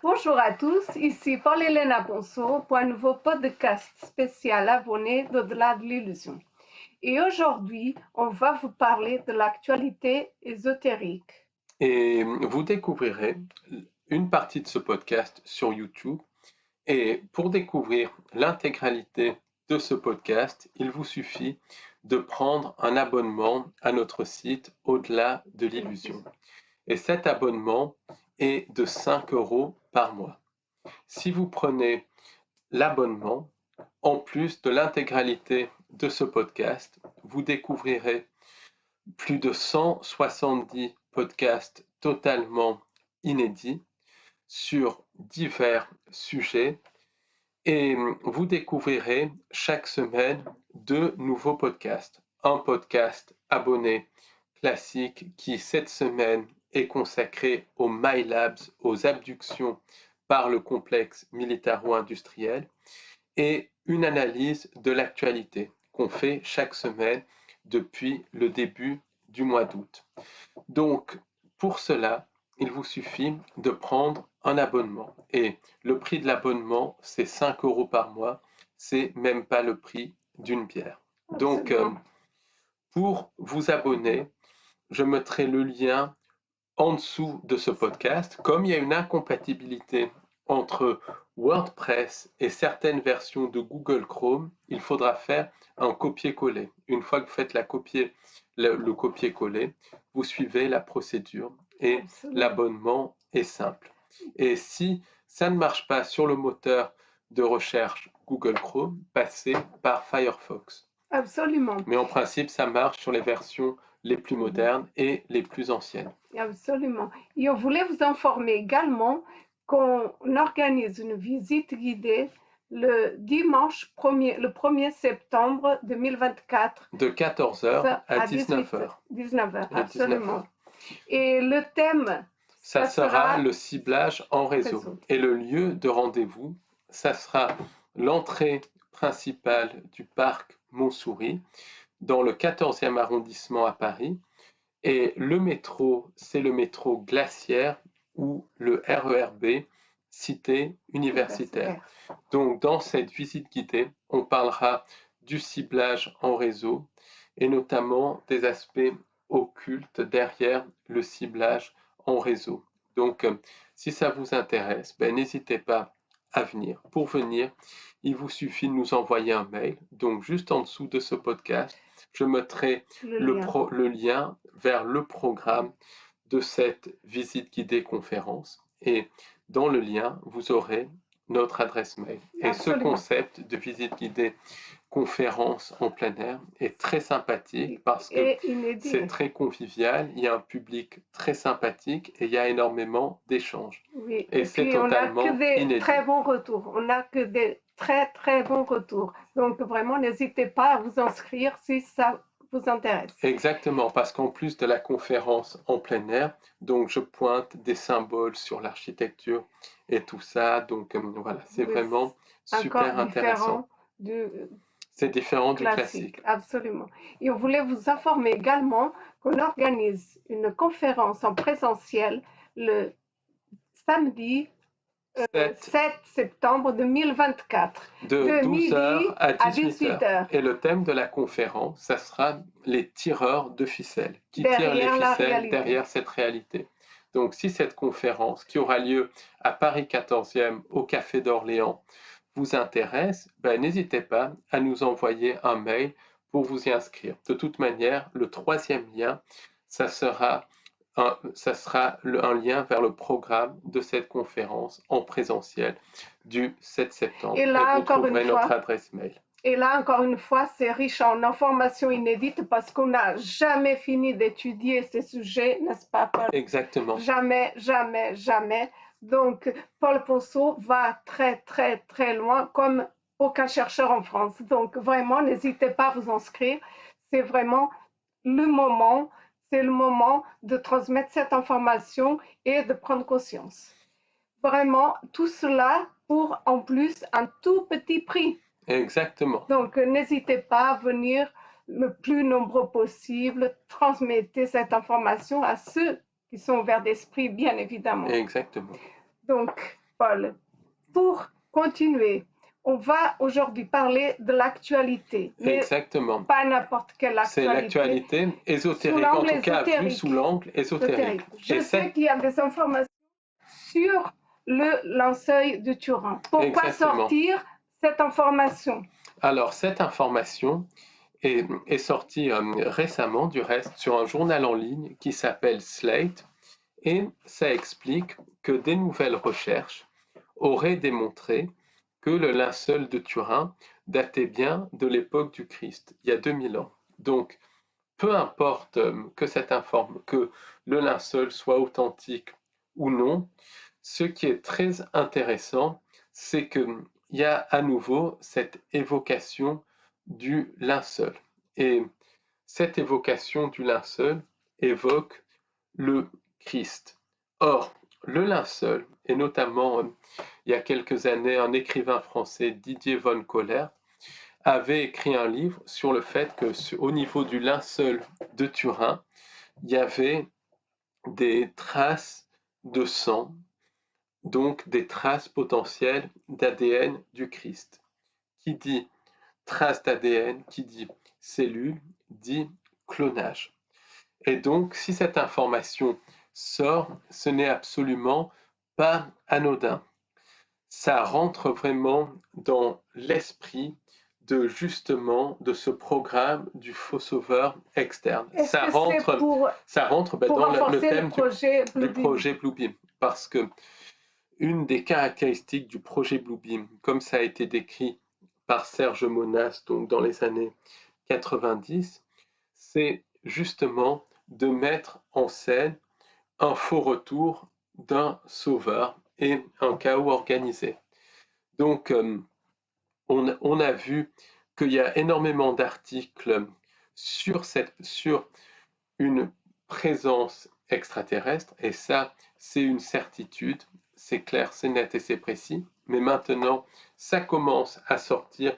Bonjour à tous, ici Paul-Hélène Bonceau pour un nouveau podcast spécial abonné d'Au-delà de l'illusion. Et aujourd'hui, on va vous parler de l'actualité ésotérique. Et vous découvrirez une partie de ce podcast sur YouTube. Et pour découvrir l'intégralité de ce podcast, il vous suffit de prendre un abonnement à notre site Au-delà de l'illusion. Et cet abonnement est de 5 € par mois. Si vous prenez l'abonnement, en plus de l'intégralité de ce podcast, vous découvrirez plus de 170 podcasts totalement inédits sur divers sujets et vous découvrirez chaque semaine 2 nouveaux podcasts. Un podcast abonné classique qui cette semaine est consacré aux MyLabs, aux abductions par le complexe militaro-industriel et une analyse de l'actualité qu'on fait chaque semaine depuis le début du mois d'août. Donc, pour cela, il vous suffit de prendre un abonnement. Et le prix de l'abonnement, c'est 5 € par mois. C'est même pas le prix d'une bière. Donc, pour vous abonner, je mettrai le lien en dessous de ce podcast. Comme il y a une incompatibilité entre WordPress et certaines versions de Google Chrome, il faudra faire un copier-coller. Une fois que vous faites le copier-coller, vous suivez la procédure et l'abonnement est simple. Et si ça ne marche pas sur le moteur de recherche Google Chrome, passez par Firefox. Absolument. Mais en principe, ça marche sur les versions les plus modernes et les plus anciennes. Absolument. Et on voulait vous informer également qu'on organise une visite guidée le dimanche le 1er septembre 2024. De 14h à 19h. 19h, absolument. Et le thème, ça sera le ciblage en réseau. Et le lieu de rendez-vous, ça sera l'entrée principale du parc Montsouris, dans le 14e arrondissement à Paris. Et le métro, c'est le métro Glacière ou le RERB, Cité universitaire. Donc, dans cette visite guidée, on parlera du ciblage en réseau et notamment des aspects occultes derrière le ciblage en réseau. Donc, si ça vous intéresse, n'hésitez pas à venir. Pour venir, il vous suffit de nous envoyer un mail. Donc, juste en dessous de ce podcast, je mettrai le lien vers le programme de cette visite guidée conférence. Et dans le lien, vous aurez notre adresse mail. Et ce concept de visite guidée conférence en plein air est très sympathique parce que c'est très convivial, il y a un public très sympathique et il y a énormément d'échanges. Oui. Et c'est totalement on a que des inédit. Très bons retours. On n'a que des très bons retours. Donc vraiment, n'hésitez pas à vous inscrire si ça vous intéresse. Exactement, parce qu'en plus de la conférence en plein air, donc je pointe des symboles sur l'architecture et tout ça. Donc voilà, c'est vraiment super intéressant. C'est différent du classique. Absolument. Et on voulait vous informer également qu'on organise une conférence en présentiel le samedi 7 septembre 2024. De 12h à 18h. 18h. Et le thème de la conférence, ça sera les tireurs de ficelles, qui tirent les ficelles derrière cette réalité. Donc si cette conférence, qui aura lieu à Paris 14e au Café d'Orléans, vous intéresse, n'hésitez pas à nous envoyer un mail pour vous y inscrire. De toute manière, le 3e lien, ça sera un lien vers le programme de cette conférence en présentiel du 7 septembre. Et là, vous trouverez notre adresse mail. Et là, encore une fois, c'est riche en informations inédites parce qu'on n'a jamais fini d'étudier ces sujets, n'est-ce pas, Paul? Exactement. Jamais. Donc, Paul Ponceau va très loin, comme aucun chercheur en France. Donc, vraiment, n'hésitez pas à vous inscrire. C'est vraiment le moment de transmettre cette information et de prendre conscience. Vraiment, tout cela pour, en plus, un tout petit prix. Exactement. Donc, n'hésitez pas à venir le plus nombreux possible. Transmettez cette information à ceux qui sont ouverts d'esprit, bien évidemment. Exactement. Donc, Paul, pour continuer, on va aujourd'hui parler de l'actualité, mais Exactement. pas n'importe quelle C'est actualité, l'actualité ésotérique, sous en l'angle tout cas vue ésotérique. sous l'angle ésotérique. Je Et sais qu'il y a des informations sur le lanceuil de Turin. Pourquoi Exactement. sortir cette information? Alors, cette information est sortie récemment, du reste, sur un journal en ligne qui s'appelle Slate, et ça explique que des nouvelles recherches auraient démontré que le linceul de Turin datait bien de l'époque du Christ, il y a 2000 ans. Donc, peu importe que le linceul soit authentique ou non, ce qui est très intéressant, c'est qu'il y a à nouveau cette évocation du linceul. Et cette évocation du linceul évoque le Christ. Or, le linceul, et notamment il y a quelques années, un écrivain français, Didier von Koller, avait écrit un livre sur le fait que au niveau du linceul de Turin, il y avait des traces de sang, donc des traces potentielles d'ADN du Christ. Qui dit traces d'ADN, qui dit cellule, dit clonage. Et donc, si cette information sort, ce n'est absolument pas anodin. Ça rentre vraiment dans l'esprit de justement de ce programme du faux sauveur externe. Ça rentre dans le thème du projet Bluebeam, parce que une des caractéristiques du projet Bluebeam, comme ça a été décrit par Serge Monas donc dans les années 90, c'est justement de mettre en scène un faux retour d'un sauveur et un chaos organisé. Donc, on a vu qu'il y a énormément d'articles sur une présence extraterrestre, et ça, c'est une certitude, c'est clair, c'est net et c'est précis. Mais maintenant, ça commence à sortir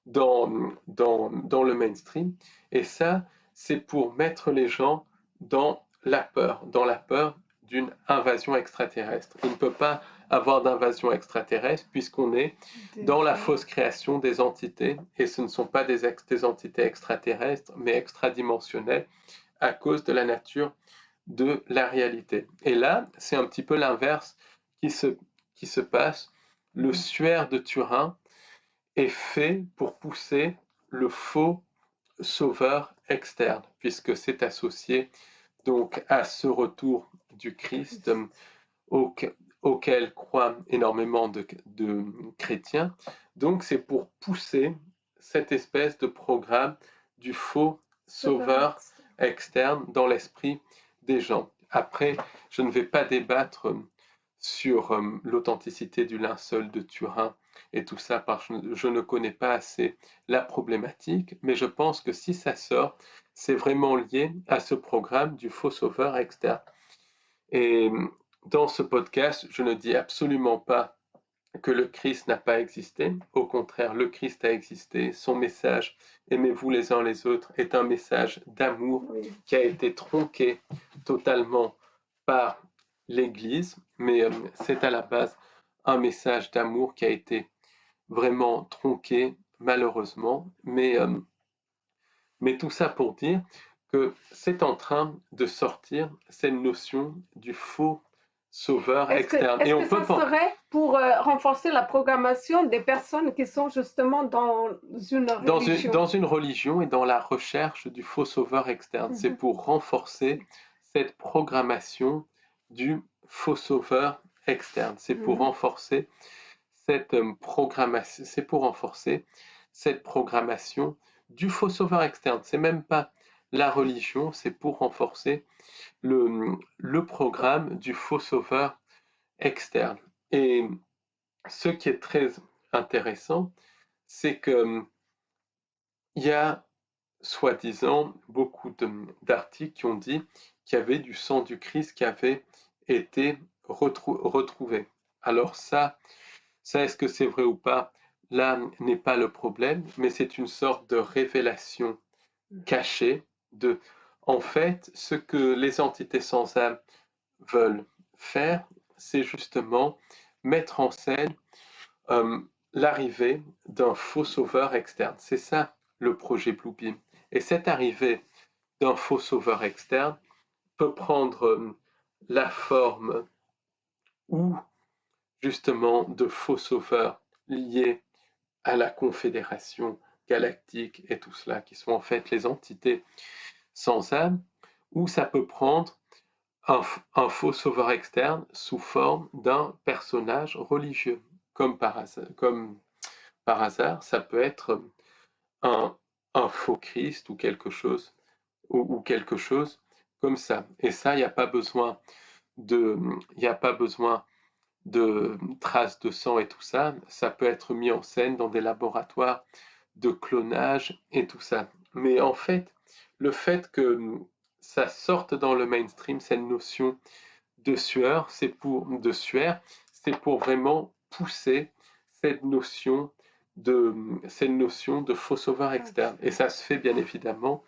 dans le mainstream, et ça, c'est pour mettre les gens dans la peur d'une invasion extraterrestre. Il ne peut pas avoir d'invasion extraterrestre puisqu'on est dans la fausse création des entités, et ce ne sont pas des entités extraterrestres, mais extradimensionnelles à cause de la nature de la réalité. Et là, c'est un petit peu l'inverse qui se passe. Le suaire de Turin est fait pour pousser le faux sauveur externe, puisque c'est associé donc à ce retour du Christ auquel croient énormément de chrétiens. Donc c'est pour pousser cette espèce de programme du faux sauveur externe dans l'esprit des gens. Après, je ne vais pas débattre sur l'authenticité du linceul de Turin et tout ça, parce que je ne connais pas assez la problématique, mais je pense que si ça sort, c'est vraiment lié à ce programme du faux sauveur externe. Et dans ce podcast, je ne dis absolument pas que le Christ n'a pas existé. Au contraire, le Christ a existé. Son message, aimez-vous les uns les autres, est un message d'amour qui a été tronqué totalement par l'Église, mais c'est à la base un message d'amour qui a été vraiment tronqué, malheureusement. Mais tout ça pour dire que c'est en train de sortir cette notion du faux sauveur externe. Est-ce que ça serait pour renforcer la programmation des personnes qui sont justement dans une religion? Dans une religion et dans la recherche du faux sauveur externe. C'est pour renforcer cette programmation du faux sauveur externe. C'est pour renforcer cette programmation. C'est pour renforcer cette programmation du faux sauveur externe. C'est même pas la religion, c'est pour renforcer le programme du faux sauveur externe. Et ce qui est très intéressant, c'est que il y a soi-disant beaucoup d'articles qui ont dit qu'il y avait du sang du Christ qui avait été retrouvé. Alors ça, est-ce que c'est vrai ou pas? Là n'est pas le problème, mais c'est une sorte de révélation cachée de, en fait, ce que les entités sans âme veulent faire, c'est justement mettre en scène euh, l'arrivée d'un faux sauveur externe. C'est ça le projet Bluebeam. Et cette arrivée d'un faux sauveur externe peut prendre la forme ou justement de faux sauveurs liés à la Confédération galactique et tout cela, qui sont en fait les entités sans âme, ou ça peut prendre un faux sauveur externe sous forme d'un personnage religieux, comme par hasard, ça peut être un, un faux Christ ou quelque chose, ou quelque chose comme ça. Et ça, il n'y a pas besoin il n'y a pas besoin de traces de sang et tout ça. Ça peut être mis en scène dans des laboratoires de clonage et tout ça. Mais en fait, le fait que ça sorte dans le mainstream, cette notion de sueur, c'est pour vraiment pousser cette notion de faux sauveur externe. Et ça se fait bien évidemment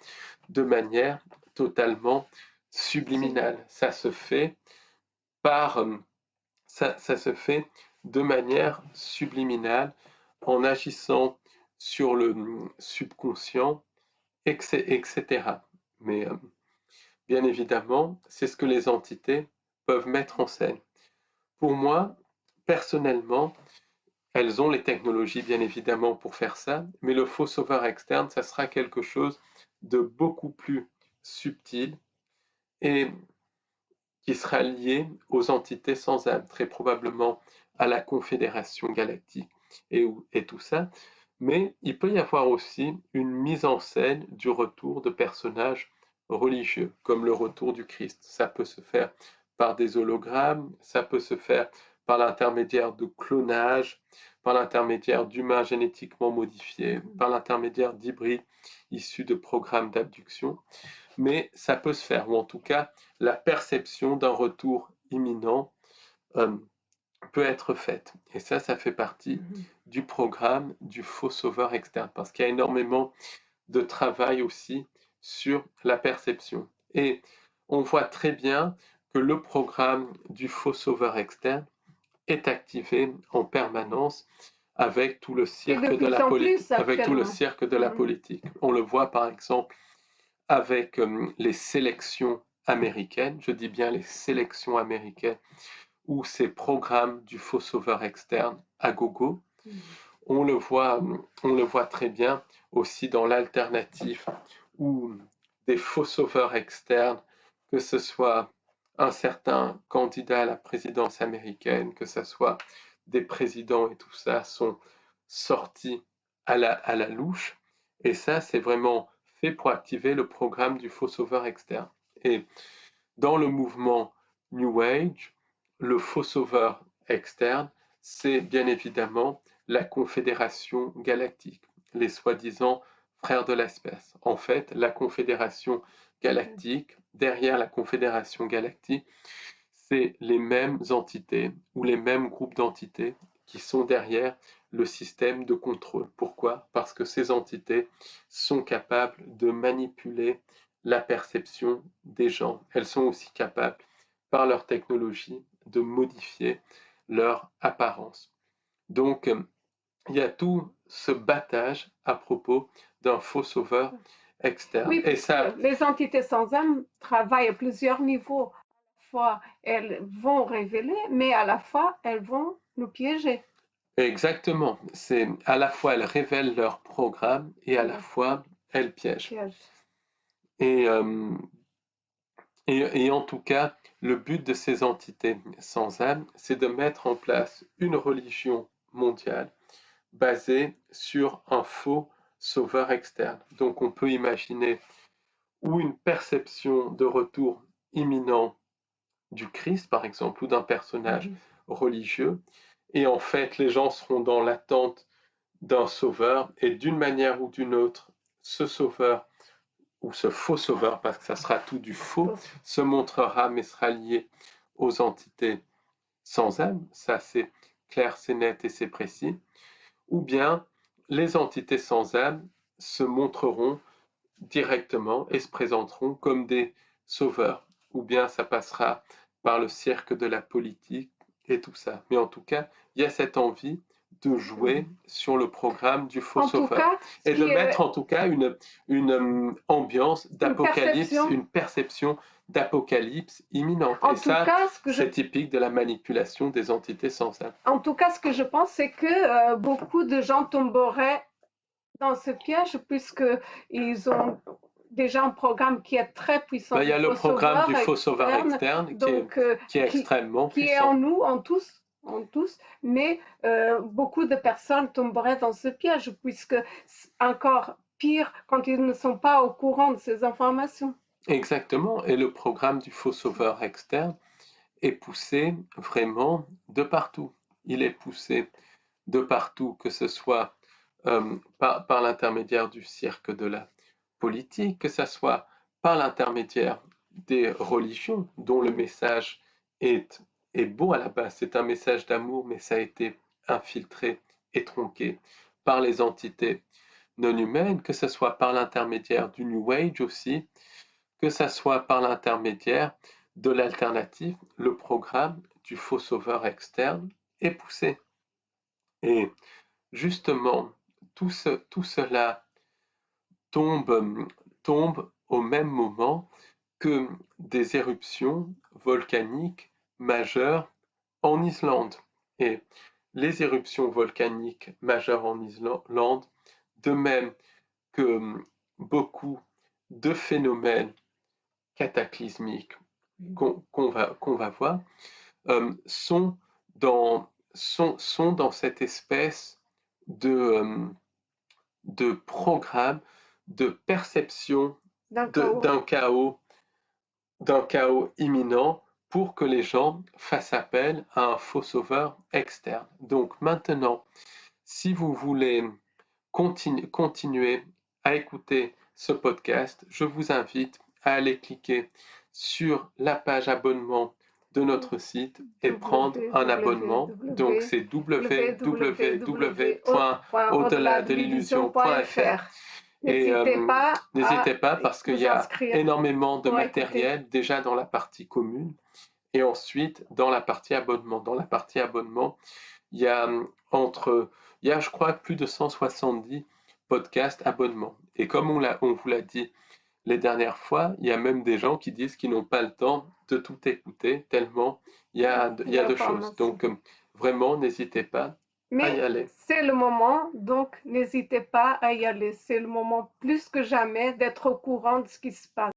de manière totalement subliminale. Ça se fait par ça se fait de manière subliminale en agissant sur le subconscient, etc. Mais bien évidemment, c'est ce que les entités peuvent mettre en scène. Pour moi, personnellement, elles ont les technologies bien évidemment pour faire ça, mais le faux sauveur externe, ça sera quelque chose de beaucoup plus subtil et qui sera lié aux entités sans âme, très probablement à la Confédération galactique et tout ça. Mais il peut y avoir aussi une mise en scène du retour de personnages religieux, comme le retour du Christ. Ça peut se faire par des hologrammes, ça peut se faire par l'intermédiaire de clonage, par l'intermédiaire d'humains génétiquement modifiés, par l'intermédiaire d'hybrides issus de programmes d'abduction. Mais ça peut se faire, ou en tout cas, la perception d'un retour imminent euh, peut être faite. Et ça fait partie du programme du faux sauveur externe, parce qu'il y a énormément de travail aussi sur la perception. Et on voit très bien que le programme du faux sauveur externe est activé en permanence avec tout le cirque de la politique, avec tout le cirque de la politique. On le voit par exemple avec les sélections américaines, je dis bien les sélections américaines, ou ces programmes du faux sauveur externe à gogo. On le voit très bien aussi dans l'alternative où des faux sauveurs externes, que ce soit un certain candidat à la présidence américaine, que ce soit des présidents et tout ça, sont sortis à la louche. Et ça, c'est vraiment fait pour activer le programme du faux sauveur externe. Et dans le mouvement New Age, le faux sauveur externe, c'est bien évidemment la Confédération galactique, les soi-disant frères de l'espace. En fait, la Confédération galactique, derrière la Confédération galactique, c'est les mêmes entités ou les mêmes groupes d'entités qui sont derrière le système de contrôle. Pourquoi? Parce que ces entités sont capables de manipuler la perception des gens. Elles sont aussi capables, par leur technologie, de modifier leur apparence. Donc, il y a tout ce battage à propos d'un faux sauveur externe. Oui, et ça, les entités sans âme travaillent à plusieurs niveaux. À la fois, elles vont révéler, mais à la fois, elles vont nous piéger. Exactement. C'est à la fois elles révèlent leur programme et à la fois elles piègent. Et, euh, et en tout cas, le but de ces entités sans âme, c'est de mettre en place une religion mondiale basée sur un faux sauveur externe. Donc on peut imaginer ou une perception de retour imminent du Christ, par exemple, ou d'un personnage religieux, et en fait les gens seront dans l'attente d'un sauveur, et d'une manière ou d'une autre, ce sauveur ou ce faux sauveur, parce que ça sera tout du faux, se montrera mais sera lié aux entités sans âme, ça c'est clair, c'est net et c'est précis, ou bien les entités sans âme se montreront directement et se présenteront comme des sauveurs, ou bien ça passera par le cirque de la politique et tout ça. Mais en tout cas, il y a cette envie de jouer sur le programme du faux En tout sauveur cas, ce et de qui est mettre en tout cas une ambiance une d'apocalypse, perception. une perception d'apocalypse imminente. En Et tout ça, cas, ce que je c'est typique de la manipulation des entités sans âme. En tout cas, ce que je pense, c'est que beaucoup de gens tomberaient dans ce piège puisqu'ils ont déjà un programme qui est très puissant Ben, il y du a le faux programme du sauveur faux sauveur externe, externe donc qui est extrêmement qui est en puissant. nous, en tous, mais beaucoup de personnes tomberaient dans ce piège puisque c'est encore pire quand ils ne sont pas au courant de ces informations. Exactement. Et le programme du faux sauveur externe est poussé vraiment de partout. Il est poussé de partout, que ce soit par l'intermédiaire du cirque de la politique, que ce soit par l'intermédiaire des religions, dont le message est, est beau à la base. C'est un message d'amour, mais ça a été infiltré et tronqué par les entités non humaines, que ce soit par l'intermédiaire du New Age aussi, que ce soit par l'intermédiaire de l'alternative, le programme du faux sauveur externe est poussé. Et justement, tout cela tombe au même moment que des éruptions volcaniques majeures en Islande. Et les éruptions volcaniques majeures en Islande, de même que beaucoup de phénomènes cataclysmiques qu'on va voir, sont sont dans cette espèce de, de programme de perception d'un chaos, imminent pour que les gens fassent appel à un faux sauveur externe. Donc maintenant, si vous voulez continuer à écouter ce podcast, je vous invite à aller cliquer sur la page abonnement de notre site et prendre un abonnement. Donc c'est www.au-delà-de-l'illusion.fr. Et n'hésitez pas parce qu'il y a énormément de matériel déjà dans la partie commune et ensuite dans la partie abonnement. Dans la partie abonnement, il y a je crois, plus de 170 podcasts abonnements. Et comme on vous l'a dit les dernières fois, il y a même des gens qui disent qu'ils n'ont pas le temps de tout écouter, tellement il y a de choses. Donc vraiment, n'hésitez pas à y aller. Mais c'est le moment, donc n'hésitez pas à y aller. C'est le moment plus que jamais d'être au courant de ce qui se passe.